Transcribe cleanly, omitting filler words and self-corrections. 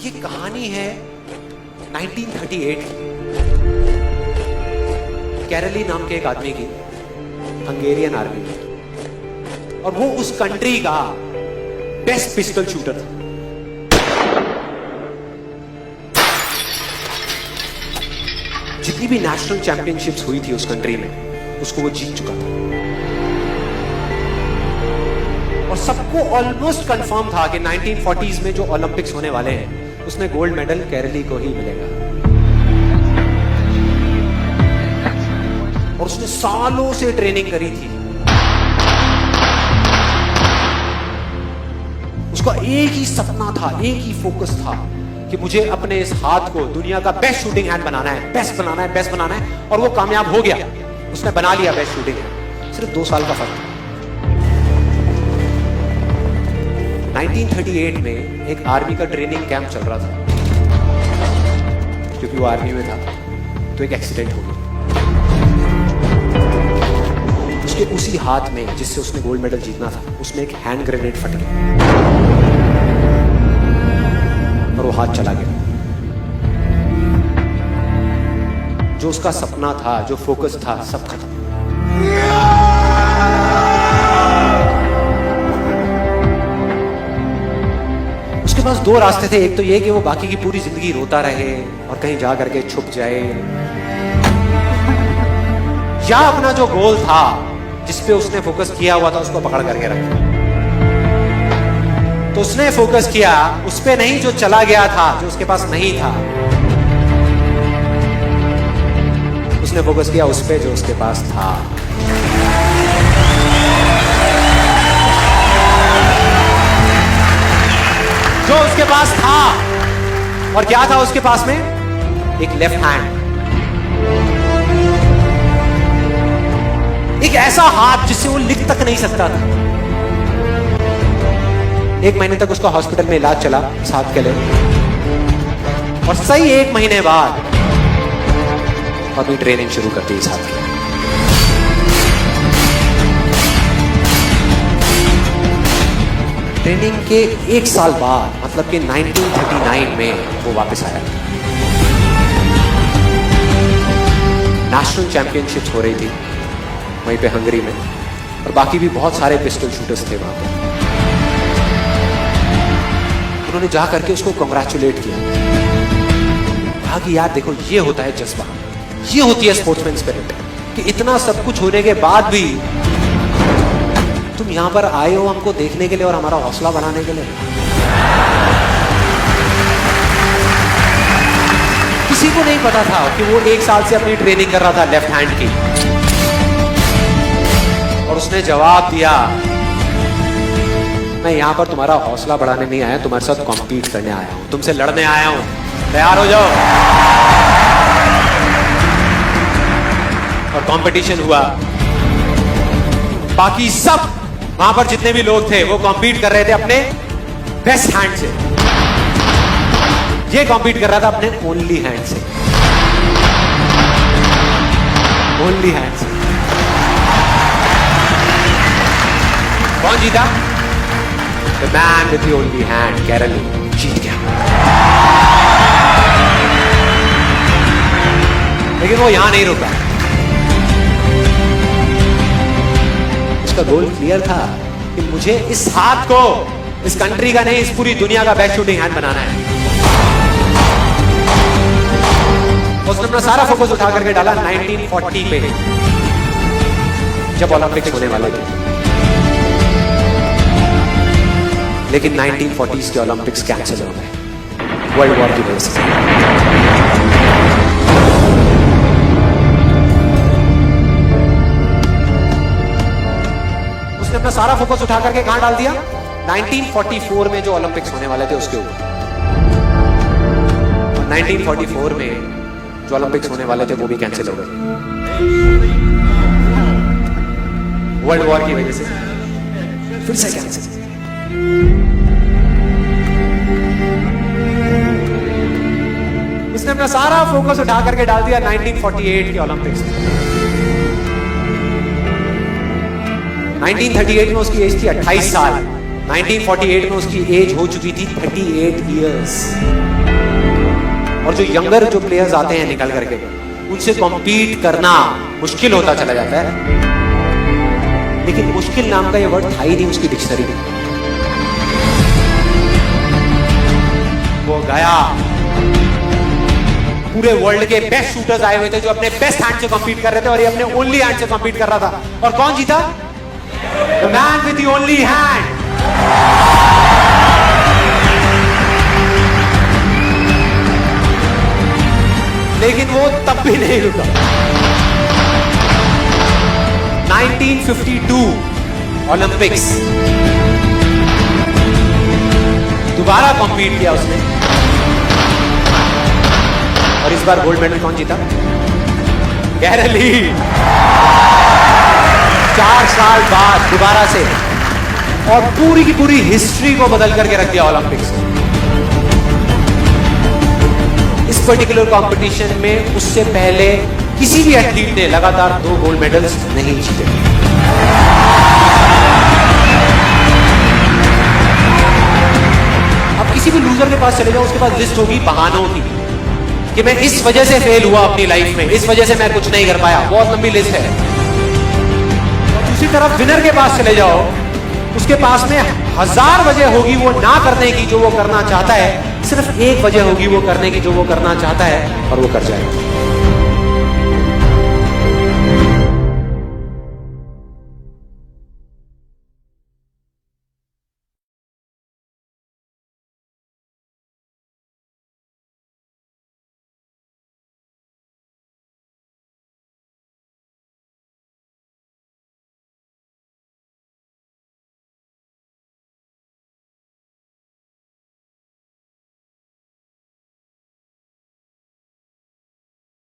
ये कहानी है 1938 की। कैरली नाम के एक आदमी की, हंगेरियन आर्मी में, और वो उस कंट्री का बेस्ट पिस्टल शूटर था। जितनी भी नेशनल चैंपियनशिप्स हुई थी उस कंट्री में, उसको वो जीत चुका था। और सबको ऑलमोस्ट कंफर्म था कि 1940s में जो ओलंपिक्स होने वाले हैं उसमें गोल्ड मेडल कैरली को ही मिलेगा। और उसने सालों से ट्रेनिंग करी थी। उसका एक ही सपना था, एक ही फोकस था कि मुझे अपने इस हाथ को दुनिया का बेस्ट शूटिंग हैंड बनाना है, बेस्ट बनाना है, बेस्ट बनाना है। और वो कामयाब हो गया, उसने बना लिया बेस्ट शूटिंग हैंड। सिर्फ 2 साल का फर्क था। 1938 में एक आर्मी का ट्रेनिंग कैंप चल रहा था। क्योंकि वो आर्मी में था तो एक एक्सीडेंट हो गया। उसके उसी हाथ में जिससे उसने गोल्ड मेडल जीतना था, उसमें एक हैंड ग्रेनेड फट गया और वो हाथ चला गया। जो उसका सपना था, जो फोकस था, सब खत्म। उसके पास 2 रास्ते थे। एक तो ये कि वो बाकी की पूरी जिंदगी रोता रहे और कहीं जा करके छुप जाए, या अपना जो गोल था जिस पे उसने फोकस किया हुआ था उसको पकड़ करके रखा। तो उसने फोकस किया उस पे नहीं जो चला गया था, जो उसके पास नहीं था। उसने फोकस किया उस पे जो उसके पास था। जो उसके पास था। और क्या था उसके पास में? एक लेफ्ट हैंड, एक ऐसा हाथ जिससे वो लिख तक नहीं सकता था। 1 महीने तक उसका हॉस्पिटल में इलाज चला इस हाथ के लिए, और सही 1 महीने बाद अपनी ट्रेनिंग शुरू करती इस हाथ की। ट्रेनिंग के 1 साल बाद, मतलब कि 1939 में वो वापस आया। नेशनल चैंपियनशिप्स हो रही थी वहीं पे हंगरी में, और बाकी भी बहुत सारे पिस्टल शूटर्स थे वहां पे। उन्होंने जा करके उसको कांग्रेचुलेट किया, कहा कि यार देखो, ये होता है जज्बा, ये होती है स्पोर्ट्समैन स्पिरिट, कि इतना सब कुछ होने के बाद भी तुम यहां पर आए हो हमको देखने के लिए और हमारा हौसला बढ़ाने के लिए। किसी को नहीं पता था कि वो 1 साल से अपनी ट्रेनिंग कर रहा था लेफ्ट हैंड की। और उसने जवाब दिया, मैं यहां पर तुम्हारा हौसला बढ़ाने नहीं आया, तुम्हारे साथ कॉम्पीट करने आया हूं, तुमसे लड़ने आया हूं, तैयार हो जाओ। और कंपटीशन हुआ। बाकी सब वहां पर जितने भी लोग थे वो कॉम्पीट कर रहे थे अपने बेस्ट हैंड से। ये कॉम्पीट कर रहा था अपने ओनली हैंड से, ओनली हैंड से। कौन जीता? The man with the only hand, Kairali जीत गया। लेकिन वो यहां नहीं रुका। उसका गोल क्लियर था कि मुझे इस हाथ को इस कंट्री का नहीं, इस पूरी दुनिया का बेस्ट शूटिंग हैंड बनाना है। उसने अपना सारा फोकस उठा करके डाला 1940 पे, जब ओलंपिक्स होने वाले थे। लेकिन 1940s के ओलंपिक्स कैंसिल हो गए वर्ल्ड वॉर की वजह से। उसने अपना सारा फोकस उठा करके कहां डाल दिया? 1944 में जो ओलंपिक्स होने वाले थे उसके ऊपर। 1944 में जो ओलंपिक्स होने वाले थे वो भी कैंसिल हो गए वर्ल्ड वॉर की वजह से। फिर से कैंसिल। उसने अपना सारा फोकस उठा करके डाल दिया 1948 के ओलंपिक्स में। 1938 में उसकी एज थी 28 साल। 1948 में उसकी एज हो चुकी थी 38 इयर्स। और जो यंगर जो प्लेयर्स आते हैं निकल करके, उनसे कॉम्पीट करना मुश्किल होता चला जाता है। लेकिन मुश्किल नाम का ये वर्ड था ही नहीं उसकी डिक्शनरी में। वो गया, पूरे वर्ल्ड के बेस्ट शूटर्स आए हुए थे जो अपने बेस्ट हैंड से कॉम्पीट कर रहे थे, और ये अपने ओनली हैंड से कॉम्पीट कर रहा था। और कौन जीता? The man with the only hand. लेकिन वो तब भी नहीं रुका। 1952 ओलंपिक्स, दोबारा कॉम्पीट किया उसने, और इस बार गोल्ड मेडल कौन जीता? गैरल लीड। 4 साल बाद दोबारा से, और पूरी की पूरी हिस्ट्री को बदल करके रख दिया ओलंपिक्स। इस पर्टिकुलर कंपटीशन में उससे पहले किसी भी एथलीट ने लगातार 2 गोल्ड मेडल्स नहीं जीते। अब किसी भी लूजर के पास चले जाओ, उसके पास लिस्ट होगी बहानों की कि मैं इस वजह से फेल हुआ अपनी लाइफ में, इस वजह से मैं कुछ नहीं कर पाया। बहुत लंबी लिस्ट है। दूसरी तरफ विनर के पास चले जाओ, उसके पास में 1000 वजह होगी वो ना करने की जो वो करना चाहता है, सिर्फ एक वजह होगी वो करने की जो वो करना चाहता है, और वो कर जाएगा।